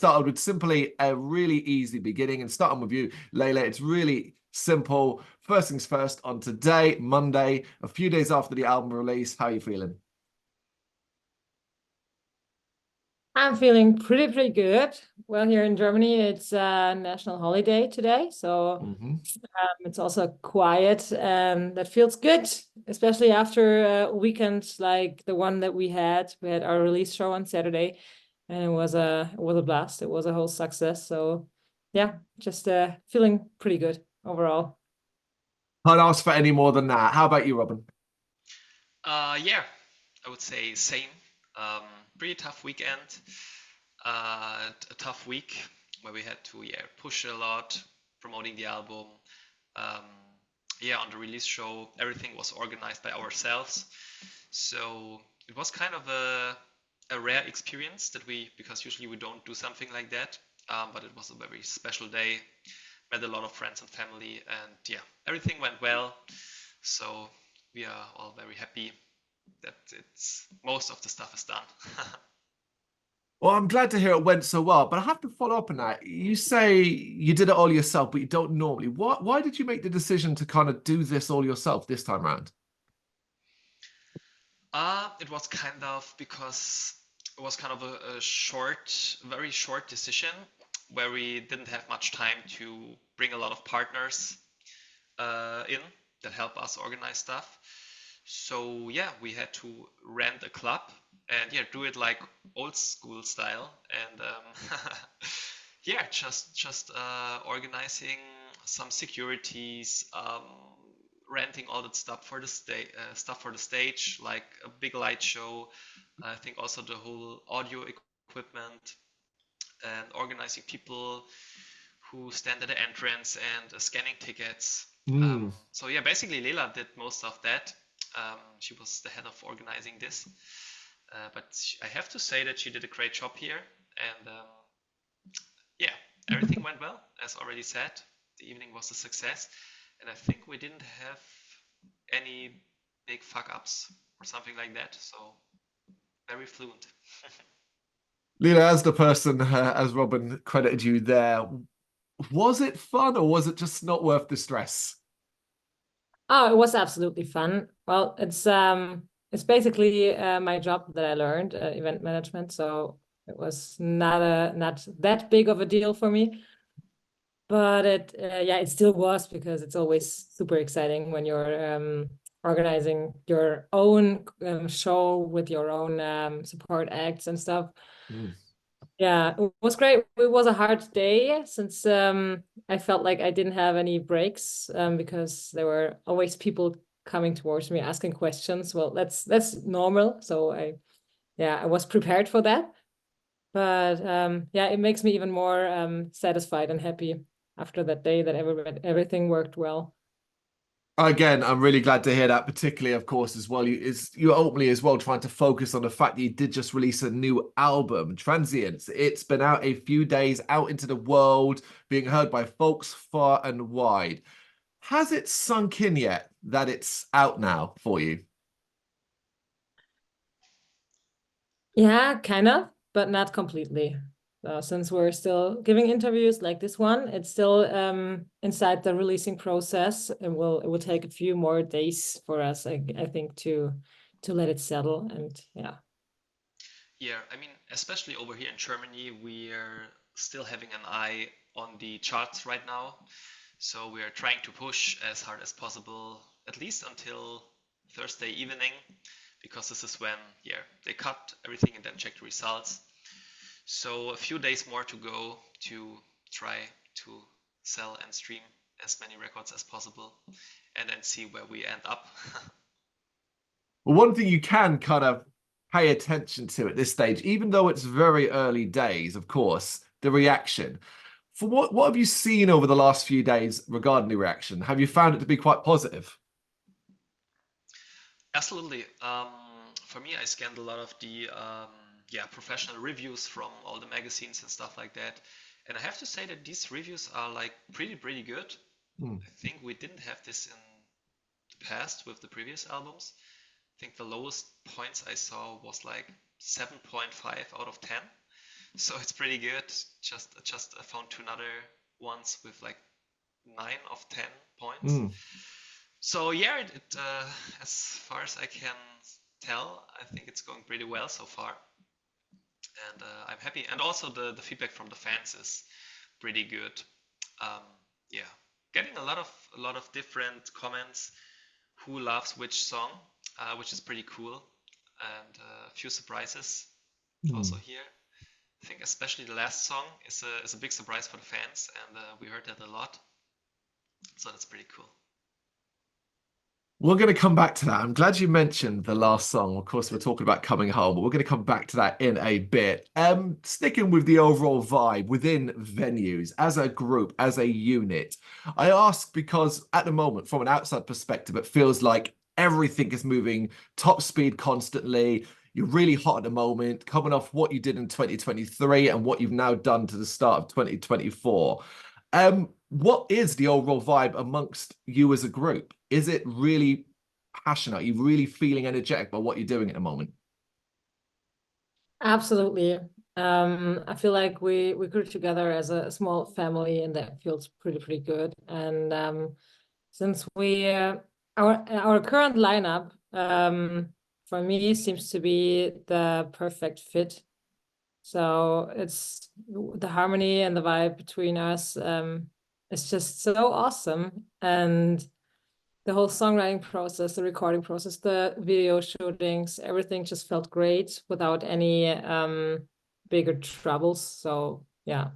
started with simply a really easy beginning, and starting with you, Lela. It's really simple. First things first, on today, Monday, a few days after the album release, how are you feeling? I'm feeling pretty good. Well, here in Germany, it's a national holiday today, so it's also quiet, and that feels good, especially after a weekend like the one that we had. We had our release show on Saturday, and it was a blast. It was a whole success. So yeah, just feeling pretty good overall. Can't ask for any more than that. How about you, Robin? Yeah, I would say same. Um, Pretty tough weekend, a tough week where we had to push a lot, promoting the album. Um, on the release show, everything was organized by ourselves, so it was kind of a rare experience because usually we don't do something like that. But it was a very special day. Met a lot of friends and family, and yeah, everything went well. So we are all very happy that most of the stuff is done. Well, I'm glad to hear it went so well, but I have to follow up on that. You say you did it all yourself, but you don't normally. Why did you make the decision to kind of do this all yourself this time around? It was kind of because it was kind of a very short decision where we didn't have much time to bring a lot of partners in that help us organize stuff. So yeah, we had to rent a club and do it like old school style, and just organizing some securities, renting all that stuff for the stage, like a big light show. I think also the whole audio equipment, and organizing people who stand at the entrance and scanning tickets. So yeah, basically Lela did most of that. She was the head of organizing this, but I have to say that she did a great job here, and everything went well, as already said. The evening was a success, and I think we didn't have any big fuck-ups or something like that, so very fluent. Lela, as the person, as Robin credited you there, was it fun or was it just not worth the stress? Oh, it was absolutely fun. Well, it's basically my job that I learned, event management. So it was not that big of a deal for me, but it still was, because it's always super exciting when you're organizing your own show with your own support acts and stuff. Yeah, it was great. It was a hard day since I felt like I didn't have any breaks, because there were always people coming towards me asking questions. Well, that's normal. So I was prepared for that. But it makes me even more satisfied and happy after that day that everything worked well. Again, I'm really glad to hear that, particularly, of course, as well. You're openly as well trying to focus on the fact that you did just release a new album, Transience. It's been out a few days, out into the world, being heard by folks far and wide. Has it sunk in yet that it's out now for you? Yeah, kind of, but not completely. Since we're still giving interviews like this one, it's still inside the releasing process. It will take a few more days for us, I think, to let it settle. And yeah. Yeah, I mean, especially over here in Germany, we're still having an eye on the charts right now. So we are trying to push as hard as possible, at least until Thursday evening, because this is when they cut everything and then check the results. So a few days more to go to try to sell and stream as many records as possible, and then see where we end up. Well, one thing you can kind of pay attention to at this stage, even though it's very early days, of course, the reaction. For what have you seen over the last few days regarding the reaction? Have you found it to be quite positive? Absolutely. For me, I scanned a lot of the professional reviews from all the magazines and stuff like that, and I have to say that these reviews are like pretty good. I think we didn't have this in the past with the previous albums. I think the lowest points I saw was like 7.5 out of 10. so it's pretty good. Just I found two another ones with like 9 of 10 points. So yeah, as far as I can tell, I think it's going pretty well so far, and I'm happy. And also the feedback from the fans is pretty good. Yeah, getting a lot of different comments. Who loves which song, which is pretty cool, and a few surprises also here. I think especially the last song is a big surprise for the fans, and we heard that a lot, so that's pretty cool. We're going to come back to that. I'm glad you mentioned the last song. Of course, we're talking about coming home, but we're going to come back to that in a bit. Sticking with the overall vibe within venues, as a group, as a unit, I ask because at the moment, from an outside perspective, it feels like everything is moving top speed constantly. You're really hot at the moment, coming off what you did in 2023 and what you've now done to the start of 2024. What is the overall vibe amongst you as a group? Is it really passionate? Are you really feeling energetic by what you're doing at the moment? Absolutely. I feel like we grew together as a small family, and that feels pretty good. And since we our current lineup for me seems to be the perfect fit. So it's the harmony and the vibe between us. It's just so awesome, and the whole songwriting process, the recording process, the video shootings, everything just felt great without any bigger troubles. So yeah,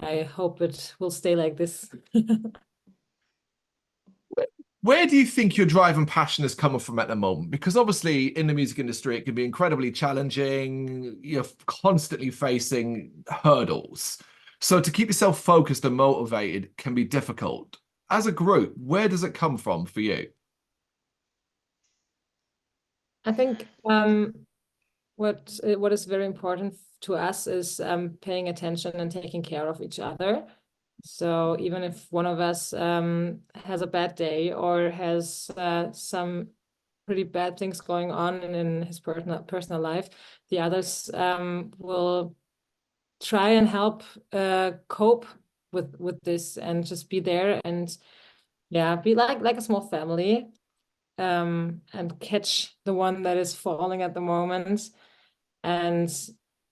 I hope it will stay like this. Where do you think your drive and passion is coming from at the moment? Because obviously in the music industry, it can be incredibly challenging. You're constantly facing hurdles. So to keep yourself focused and motivated can be difficult. As a group, where does it come from for you? I think what is very important to us is paying attention and taking care of each other. So even if one of us has a bad day or has some pretty bad things going on in his personal life, the others will try and help cope with this and just be there and yeah, be like a small family, and catch the one that is falling at the moment. And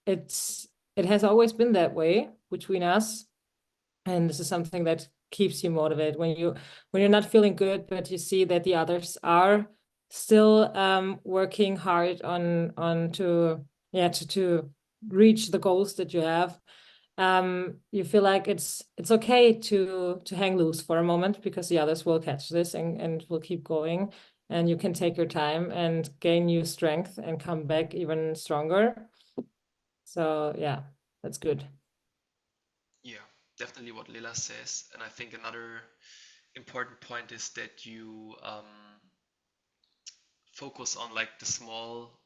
it's it has always been that way between us, and this is something that keeps you motivated when you're not feeling good, but you see that the others are still working hard on to reach the goals that you have. You feel like it's okay to hang loose for a moment, because the others will catch this and will keep going, and you can take your time and gain new strength and come back even stronger. So yeah, that's good. Yeah, definitely what Lila says, and I think another important point is that you focus on like the small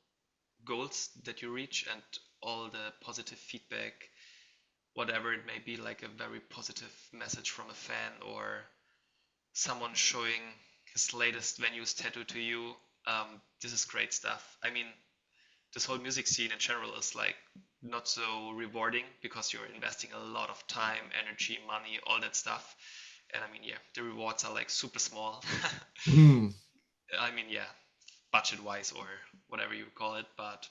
goals that you reach and all the positive feedback, whatever it may be, like a very positive message from a fan or someone showing his latest venues tattoo to you. This is great stuff. I mean, this whole music scene in general is like not so rewarding because you're investing a lot of time, energy, money, all that stuff. And I mean, yeah, the rewards are like super small. I mean, yeah, budget wise or whatever you call it. But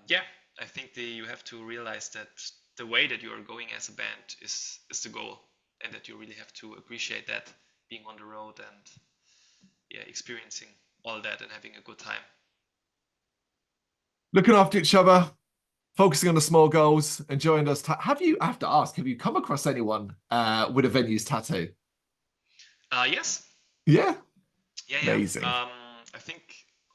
yeah, I think you have to realize that the way that you are going as a band is the goal, and that you really have to appreciate that, being on the road and yeah, experiencing all that and having a good time. Looking after each other, focusing on the small goals, enjoying those. Have you, I have to ask, have you come across anyone with a venues tattoo? Yes. Yeah. Yeah. Amazing. I think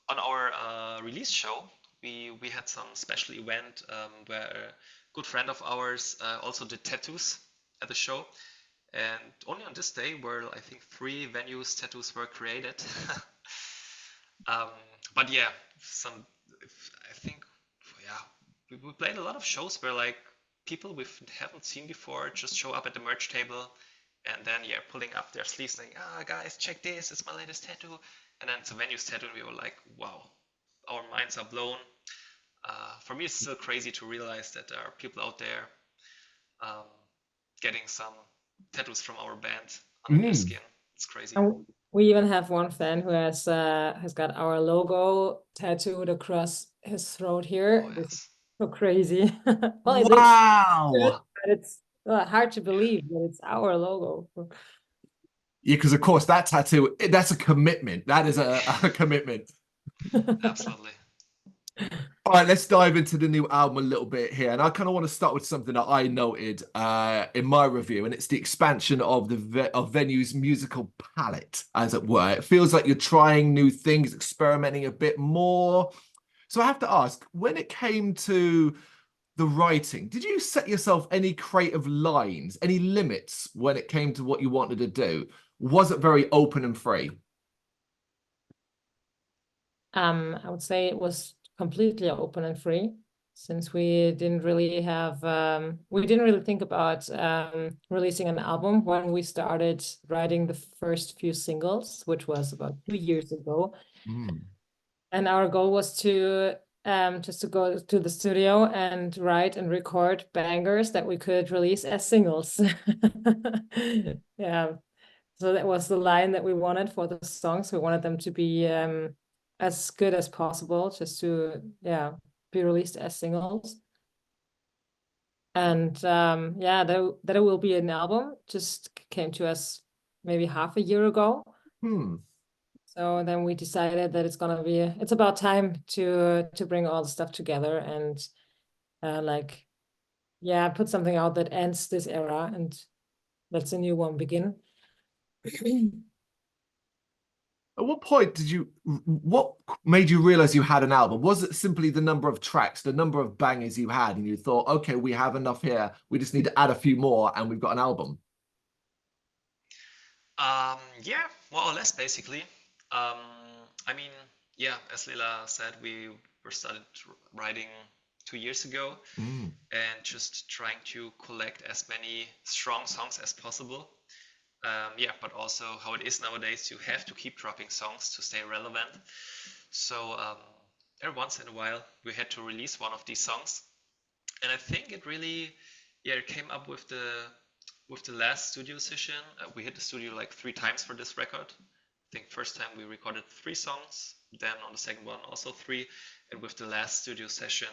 on our release show, we had some special event where a good friend of ours also did tattoos at the show. And only on this day where I think 3 venues tattoos were created. But yeah, I think, yeah, we played a lot of shows where like people we haven't seen before just show up at the merch table and then yeah, pulling up their sleeves saying, guys, check this, it's my latest tattoo. And then it's a venue's tattoo and we were like, wow, our minds are blown. For me, it's still crazy to realize that there are people out there um, getting some tattoos from our band under their skin. It's crazy. And we even have one fan who has got our logo tattooed across his throat here. Oh, This is yes. so crazy. Well, it looks good, Wow. but it's hard to believe that it's our logo. Yeah, because of course that tattoo, that's a commitment. That is a commitment. Absolutely. All right, let's dive into the new album a little bit here. And I kind of want to start with something that I noted in my review, and it's the expansion of of Venue's musical palette, as it were. It feels like you're trying new things, experimenting a bit more. So I have to ask, when it came to the writing, did you set yourself any creative lines, any limits when it came to what you wanted to do? Was it very open and free? I would say it was completely open and free, since we didn't really think about releasing an album when we started writing the first few singles, which was about 2 years ago. And our goal was to just to go to the studio and write and record bangers that we could release as singles. Yeah. So that was the line that we wanted for the songs. We wanted them to be as good as possible, just to be released as singles. And that it will be an album just came to us maybe half a year ago. So then we decided that it's about time to bring all the stuff together and put something out that ends this era and lets a new one begin. At what point what made you realize you had an album? Was it simply the number of tracks, the number of bangers you had, and you thought, okay, we have enough here. We just need to add a few more and we've got an album? Yeah, more or less, basically. I mean, yeah, as Lela said, we were started writing 2 years ago and just trying to collect as many strong songs as possible. But also how it is nowadays, you have to keep dropping songs to stay relevant. So every once in a while, we had to release one of these songs, and I think it really, it came up with the last studio session. We hit the studio like 3 times for this record. I think first time we recorded 3 songs, then on the second one also 3, and with the last studio session,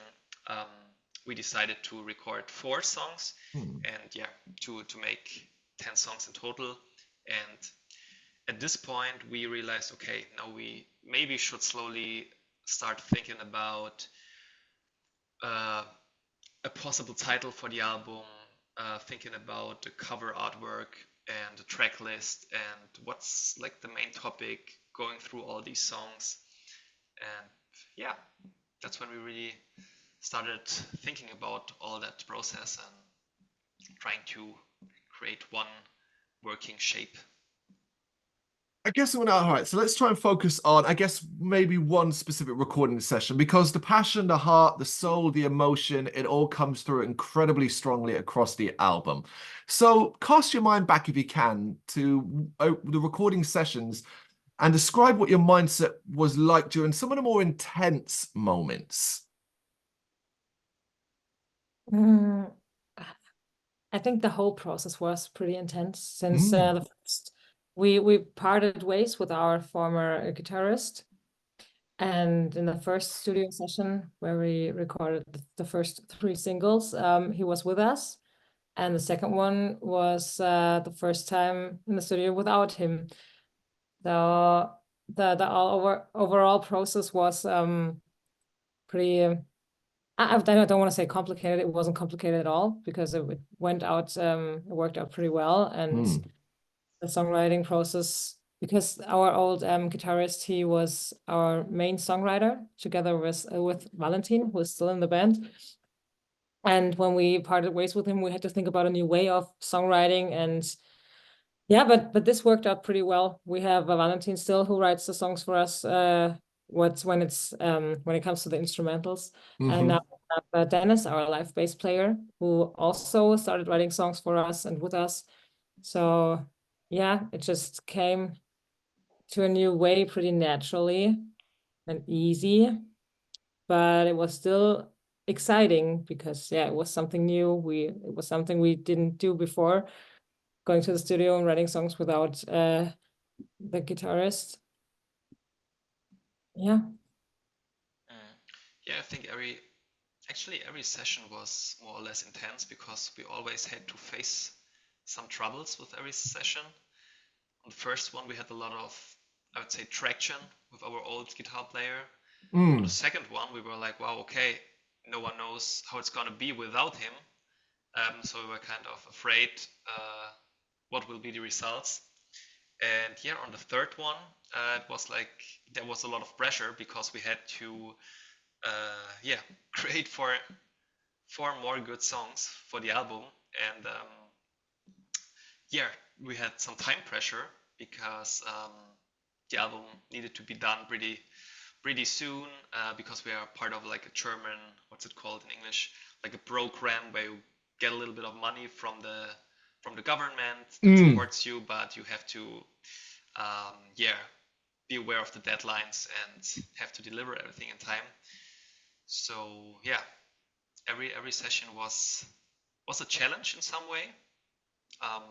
we decided to record 4 songs, and to make 10 songs in total. And at this point we realized, okay, now we maybe should slowly start thinking about a possible title for the album, thinking about the cover artwork and the track list and what's like the main topic going through all these songs. And that's when we really started thinking about all that process and trying to create one working shape. I guess all right, so let's try and focus on, I guess, maybe one specific recording session, because the passion, the heart, the soul, the emotion, it all comes through incredibly strongly across the album. So cast your mind back, if you can, to the recording sessions and describe what your mindset was like during some of the more intense moments. I think the whole process was pretty intense, since the first we parted ways with our former guitarist, and in the first studio session where we recorded the first 3 singles, he was with us, and the second one was the first time in the studio without him. So the overall process was pretty. I don't want to say complicated. It wasn't complicated at all, because it worked out pretty well. And the songwriting process, because our old guitarist, he was our main songwriter together with Valentin, who is still in the band. And when we parted ways with him, we had to think about a new way of songwriting. And but this worked out pretty well. We have Valentin still, who writes the songs for us. When it comes to the instrumentals, and now we have Dennis, our live bass player, who also started writing songs for us and with us. So it just came to a new way pretty naturally and easy. but it was still exciting because it was something new. It was something we didn't do before, going to the studio and writing songs without the guitarist. Yeah. Yeah, I think every session was more or less intense because we always had to face some troubles with every session. On the first one, we had a lot of, I would say, traction with our old guitar player. On the second one, we were like, wow, okay, no one knows how it's gonna be without him. So we were kind of afraid what will be the results. And yeah, on the third one, it was like there was a lot of pressure because we had to create four more good songs for the album. And we had some time pressure because the album needed to be done pretty soon because we are part of like a German, what's it called in English, like a program where you get a little bit of money from the government that supports you, but you have to be aware of the deadlines and have to deliver everything in time. So yeah, every session was a challenge in some way,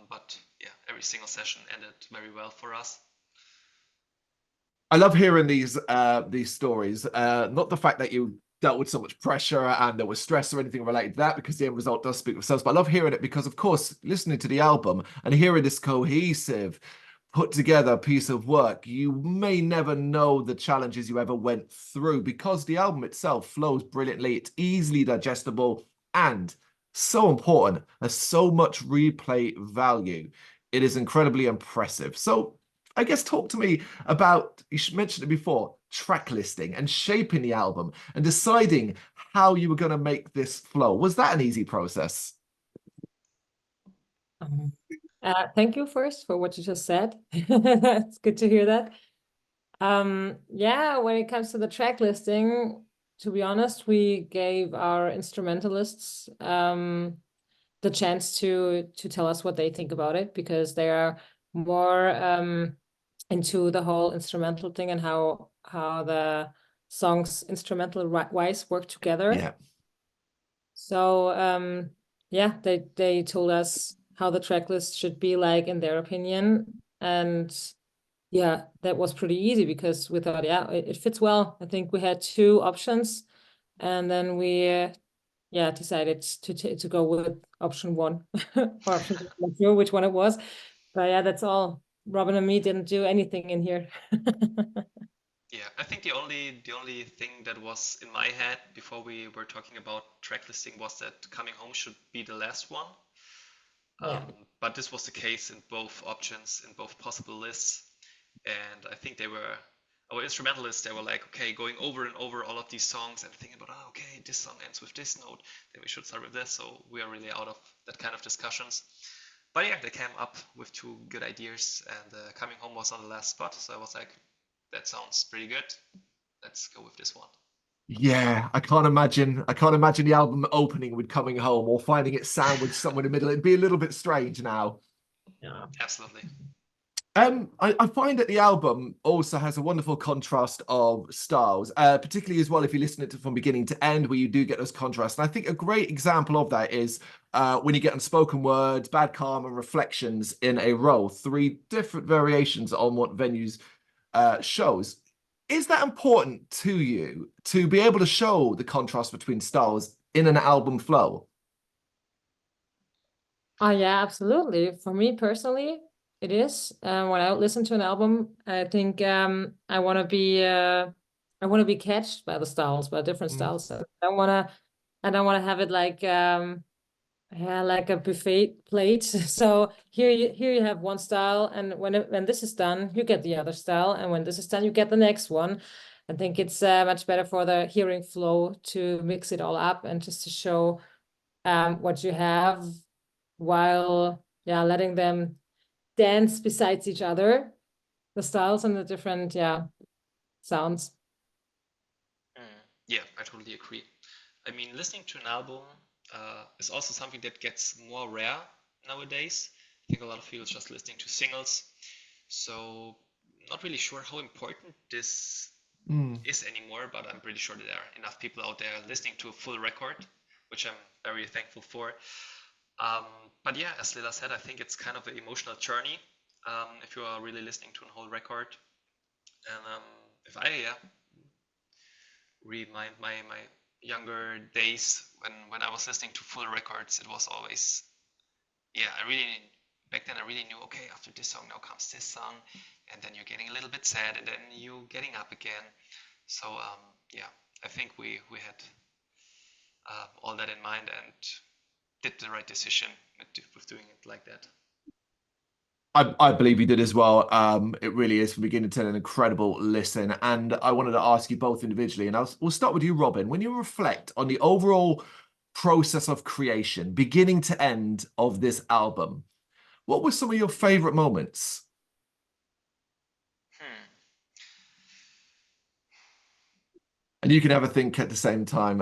but yeah, every single session ended very well for us. I love hearing these stories. Not the fact that you dealt with so much pressure and there was stress or anything related to that, because the end result does speak for itself. But I love hearing it because, of course, listening to the album and hearing this cohesive, put together piece of work, you may never know the challenges you ever went through because the album itself flows brilliantly. It's easily digestible and so important. There's so much replay value. It is incredibly impressive. So I guess talk to me about, you mentioned it before, track listing and shaping the album and deciding how you were going to make this flow. Was that an easy process? Thank you first for what you just said. It's good to hear that. When it comes to the track listing, to be honest, we gave our instrumentalists the chance to tell us what they think about it, because they are more into the whole instrumental thing and how the songs instrumental wise work together. Yeah. So they told us how the track list should be like in their opinion, and yeah, that was pretty easy because we thought, it fits well. I think we had two options, and then we decided to go with option one or option two. I'm not sure which one it was, but yeah, that's all. Robin and me didn't do anything in here. Yeah, I think the only thing that was in my head before we were talking about track listing was that Coming Home should be the last one. But this was the case in both options, in both possible lists. And I think our instrumentalists, they were like, okay, going over and over all of these songs and thinking about, okay, this song ends with this note, then we should start with this. So we are really out of that kind of discussions. But yeah, they came up with two good ideas, and Coming Home was on the last spot. So I was like, that sounds pretty good. Let's go with this one. Yeah, I can't imagine the album opening with Coming Home or finding it sandwiched somewhere in the middle. It'd be a little bit strange now. Yeah, absolutely. I find that the album also has a wonderful contrast of styles, particularly as well if you listen to it from beginning to end, where you do get those contrasts. And I think a great example of that is when you get Unspoken Words, Bad Karma, and Reflections in a row, 3 different variations on what Venues shows. Is that important to you to be able to show the contrast between styles in an album flow? Oh yeah, absolutely. For me personally, it is. When I listen to an album, I think I want to be catched by the styles, by different styles. I don't want to have it like like a buffet plate. So here you have one style, and when this is done, you get the other style, and when this is done, you get the next one. I think it's much better for the hearing flow to mix it all up and just to show what you have, while letting them dance besides each other, the styles and the different sounds. Yeah, I totally agree. I mean, listening to an album is also something that gets more rare nowadays. I think a lot of people just listening to singles. So not really sure how important this is anymore, but I'm pretty sure there are enough people out there listening to a full record, which I'm very thankful for. But yeah, as Lela said, I think it's kind of an emotional journey if you are really listening to a whole record. And if I remind my younger days when I was listening to full records, it was always, back then I really knew, okay, after this song now comes this song, and then you're getting a little bit sad, and then you getting up again. So I think we had all that in mind and did the right decision with doing it like that. I believe you did as well. It really is from beginning to end an incredible listen. And I wanted to ask you both individually, and we'll start with you, Robin. When you reflect on the overall process of creation, beginning to end of this album, what were some of your favorite moments? And you can have a think at the same time,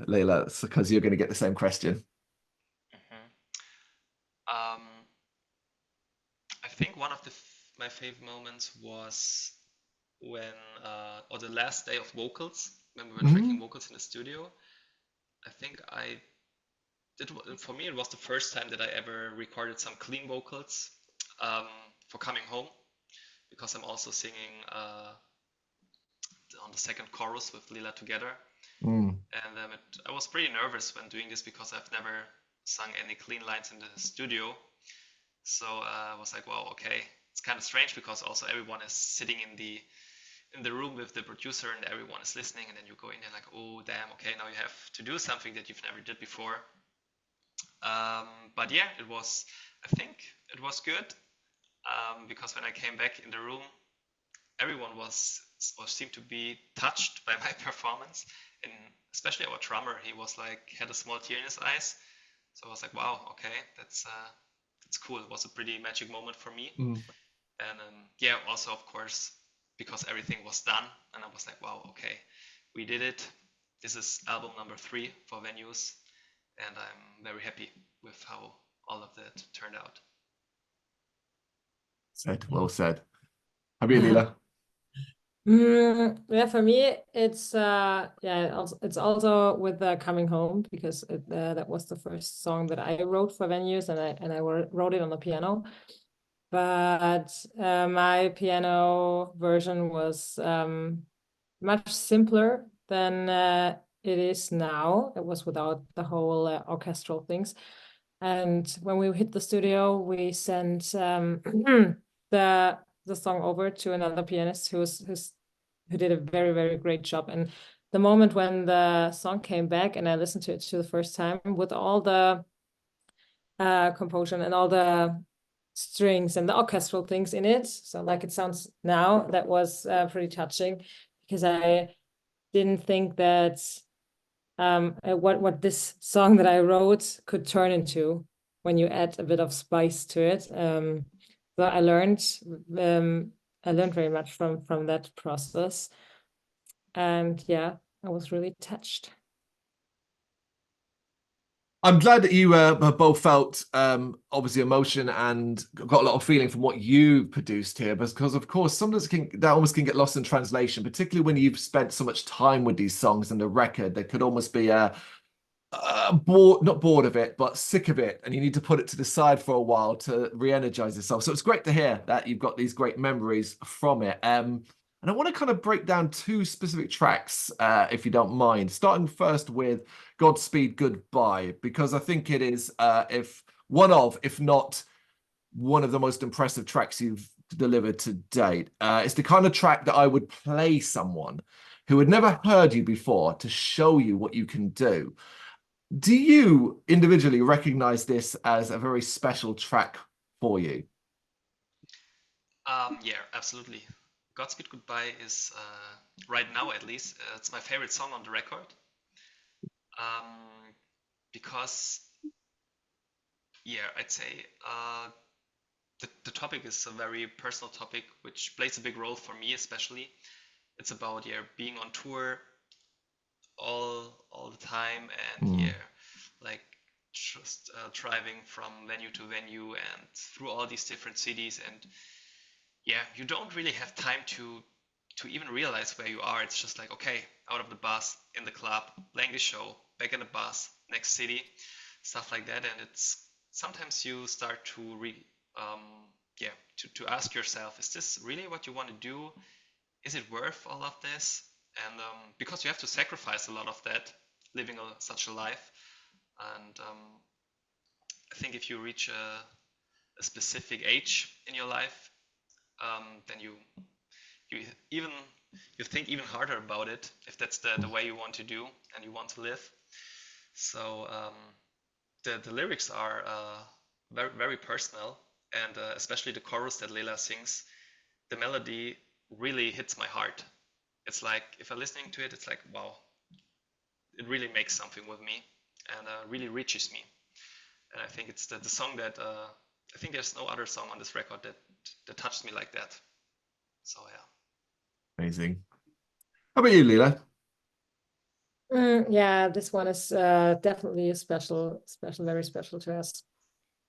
Lela, because you're going to get the same question. I think one of my favorite moments was when, or the last day of vocals, when we were tracking vocals in the studio. I think for me, it was the first time that I ever recorded some clean vocals for Coming Home, because I'm also singing on the second chorus with Lela together. And I was pretty nervous when doing this because I've never sung any clean lines in the studio. So I was like, wow, okay. It's kind of strange because also everyone is sitting in the room with the producer and everyone is listening, and then you go in there like, oh damn, okay, now you have to do something that you've never did before. But yeah, I think it was good because when I came back in the room, everyone seemed to be touched by my performance, and especially our drummer. He was like, had a small tear in his eyes. So I was like, wow, okay, that's cool. It was a pretty magic moment for me. And also of course, because everything was done, and I was like, wow, okay, we did it. This is album number 3 for Venues, and I'm very happy with how all of that turned out. Well said. How about you, Lela? Yeah, for me, it's also with Coming Home, because that was the first song that I wrote for Venues, and I wrote it on the piano. But my piano version was much simpler than it is now. It was without the whole orchestral things. And when we hit the studio, we sent the song over to another pianist who did a very, very great job. And the moment when the song came back and I listened to it the first time with all the composition and all the strings and the orchestral things in it, so like it sounds now, that was pretty touching, because I didn't think that what this song that I wrote could turn into when you add a bit of spice to it. So I learned very much from that process, and yeah, I was really touched. I'm glad that you both felt obviously emotion and got a lot of feeling from what you produced here, because of course sometimes that almost can get lost in translation, particularly when you've spent so much time with these songs and the record. There could almost be not bored of it, but sick of it, and you need to put it to the side for a while to re-energize yourself. So it's great to hear that you've got these great memories from it. And I want to kind of break down 2 specific tracks, if you don't mind, starting first with Godspeed Goodbye, because I think it is, if not one of the most impressive tracks you've delivered to date. It's the kind of track that I would play someone who had never heard you before to show you what you can do. Do you individually recognize this as a very special track for you? Yeah, absolutely. Godspeed Goodbye is, right now at least, it's my favorite song on the record. Because, I'd say the topic is a very personal topic, which plays a big role for me especially. It's about being on tour all the time, and like just driving from venue to venue and through all these different cities, and you don't really have time to to even realize where you are. It's just like, okay, out of the bus, in the club, playing the show, back in the bus, next city, stuff like that. And it's sometimes you start to to ask yourself, is this really what you want to do? Is it worth all of this? And because you have to sacrifice a lot of that, living such a life. And I think if you reach a specific age in your life, then you think even harder about it, if that's the way you want to do and you want to live. So the lyrics are very, very personal, and especially the chorus that Lela sings, the melody really hits my heart. It's like, if I'm listening to it, it's like, wow, it really makes something with me, and really reaches me. And I think it's the song that I think there's no other song on this record that touched me like that. So yeah. Amazing. How about you, Lela? Yeah, this one is definitely a special, very special to us.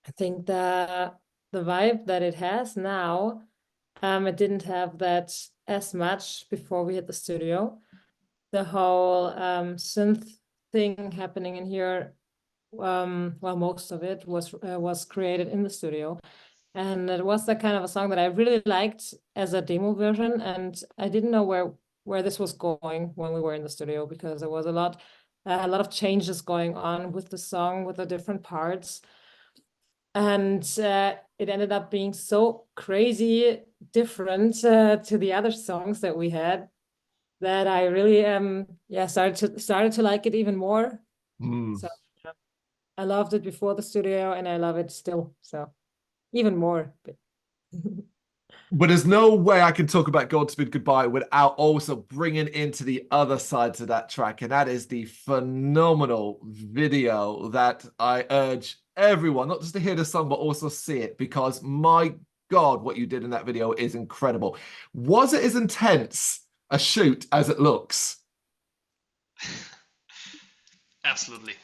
I think the vibe that it has now, it didn't have that as much before we hit the studio. The whole synth thing happening in here, well, most of it was created in the studio. And it was the kind of a song that I really liked as a demo version, and I didn't know where this was going when we were in the studio, because there was a lot of changes going on with the song, with the different parts, and it ended up being so crazy different to the other songs that we had, that I really started to like it even more. So yeah, I loved it before the studio, and I love it still, so even more. But there's no way I can talk about Godspeed Goodbye without also bringing into the other side to that track, and that is the phenomenal video that I urge everyone, not just to hear the song, but also see it, because my God, what you did in that video is incredible. Was it as intense a shoot as it looks? Absolutely.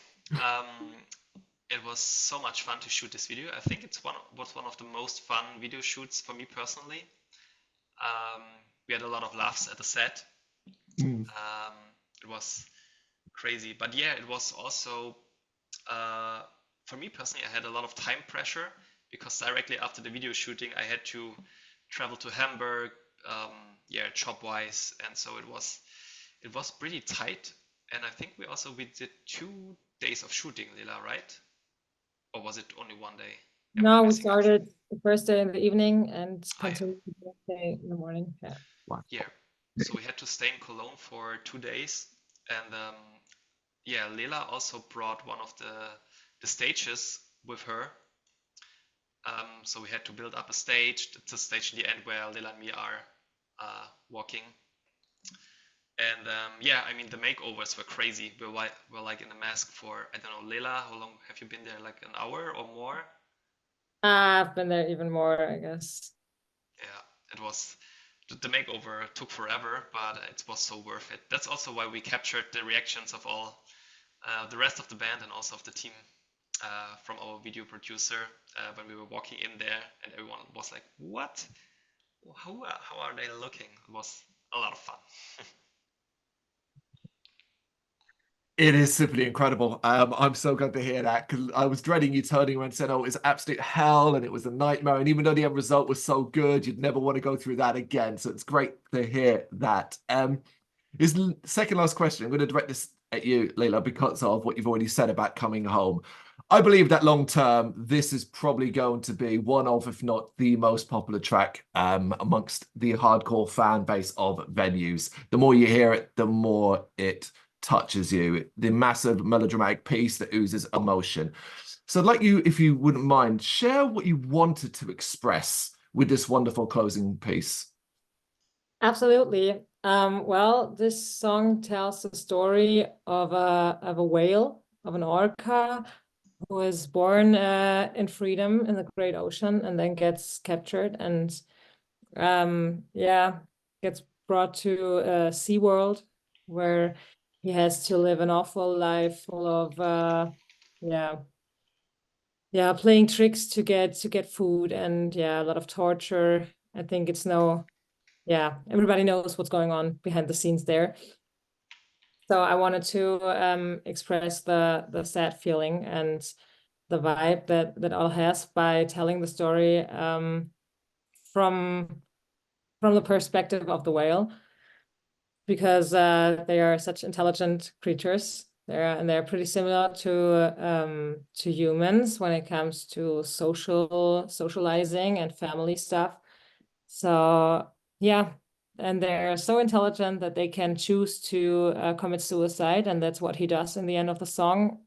It was so much fun to shoot this video. I think was one of the most fun video shoots for me personally. We had a lot of laughs at the set. It was crazy, but yeah, it was also for me personally, I had a lot of time pressure, because directly after the video shooting, I had to travel to Hamburg, job wise, and so it was pretty tight. And I think we did 2 days of shooting, Lela, right? Or was it only one day? No, we started the first day in the evening and yeah. continued the next day in the morning. Yeah. Wow. Yeah. So we had to stay in Cologne for 2 days, and Lela also brought one of the stages with her. So we had to build up a stage. It's a stage in the end where Lela and me are walking. And I mean, the makeovers were crazy. We're like in a mask for, I don't know, Lela, how long have you been there? Like an hour or more? I've been there even more, I guess. Yeah, it was, the makeover took forever, but it was so worth it. That's also why we captured the reactions of all the rest of the band and also of the team from our video producer when we were walking in there, and everyone was like, what? How are they looking? It was a lot of fun. It is simply incredible. I'm so glad to hear that, because I was dreading you turning around and saying, oh, it was absolute hell and it was a nightmare. And even though the end result was so good, you'd never want to go through that again. So it's great to hear that. Second last question. I'm going to direct this at you, Lela, because of what you've already said about coming home. I believe that long term, this is probably going to be one of, if not the most popular track amongst the hardcore fan base of venues. The more you hear it, the more it touches you. The massive melodramatic piece that oozes emotion. So I'd like you, if you wouldn't mind, share what you wanted to express with this wonderful closing piece. Absolutely. Well, this song tells the story of a whale, of an orca, who is born in freedom in the great ocean and then gets captured and gets brought to SeaWorld, where he has to live an awful life full of playing tricks to get food, and a lot of torture. I think it's no yeah, everybody knows what's going on behind the scenes there. So I wanted to express the sad feeling and the vibe that all has by telling the story from the perspective of the whale, because they are such intelligent creatures. They're pretty similar to humans when it comes to socializing and family stuff. So yeah, and they're so intelligent that they can choose to commit suicide, and that's what he does in the end of the song.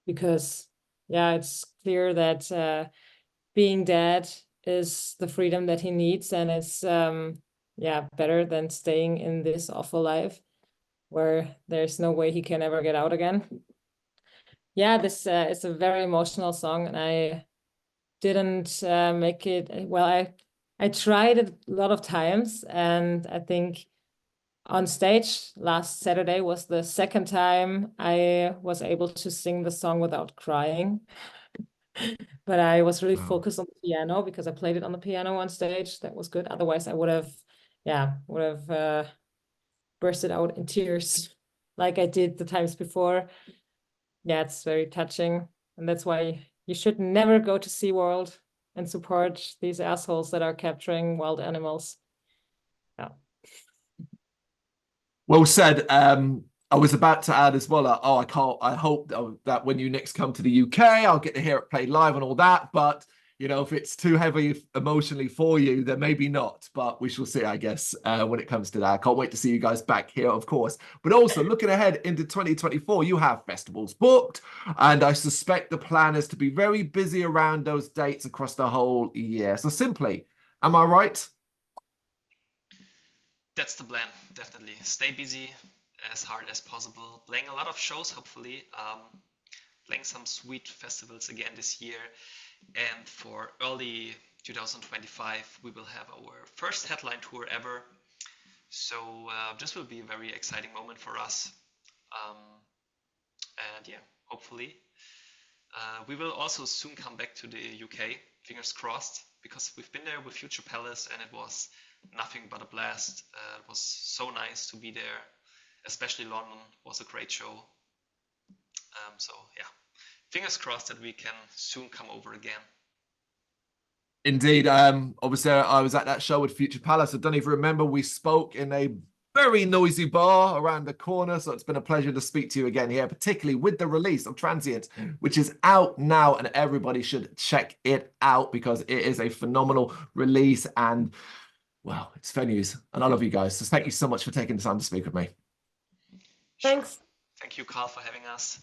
Because yeah, it's clear that being dead is the freedom that he needs, and it's yeah, better than staying in this awful life where there's no way he can ever get out again. Yeah, this is a very emotional song, and I didn't make it well. I tried it a lot of times, and I think on stage last Saturday was the second time I was able to sing the song without crying. But I was really focused on the piano because I played it on the piano on stage. That was good. Otherwise, I would have bursted out in tears like I did the times before. Yeah, it's very touching. And that's why you should never go to SeaWorld and support these assholes that are capturing wild animals. Yeah. Well said. I was about to add as well. I hope that when you next come to the UK, I'll get to hear it played live and all that. But if it's too heavy emotionally for you, then maybe not. But we shall see, I guess, when it comes to that. I can't wait to see you guys back here, of course. But also looking ahead into 2024, you have festivals booked, and I suspect the plan is to be very busy around those dates across the whole year. So simply, am I right? That's the plan, definitely. Stay busy as hard as possible, playing a lot of shows, hopefully, playing some sweet festivals again this year. And for early 2025, we will have our first headline tour ever. So this will be a very exciting moment for us. And yeah, hopefully. We will also soon come back to the UK, fingers crossed, because we've been there with Future Palace and it was nothing but a blast. It was so nice to be there, especially London was a great show. So yeah, fingers crossed that we can soon come over again. Indeed. Obviously, I was at that show with Future Palace. I don't even remember. We spoke in a very noisy bar around the corner. So it's been a pleasure to speak to you again here, particularly with the release of Transience, which is out now, and everybody should check it out because it is a phenomenal release. And well, it's fair news. And I love you guys. So thank you so much for taking the time to speak with me. Thanks. Sure. Thank you, Carl, for having us.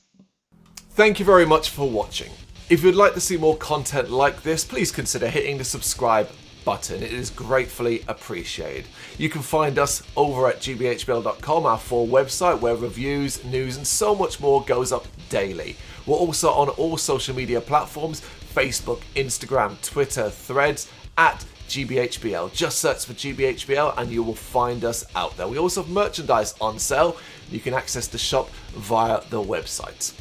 Thank you very much for watching. If you'd like to see more content like this, please consider hitting the subscribe button. It is gratefully appreciated. You can find us over at gbhbl.com, our full website where reviews, news and so much more goes up daily. We're also on all social media platforms, Facebook, Instagram, Twitter, Threads, at GBHBL. Just search for GBHBL and you will find us out there. We also have merchandise on sale. You can access the shop via the website.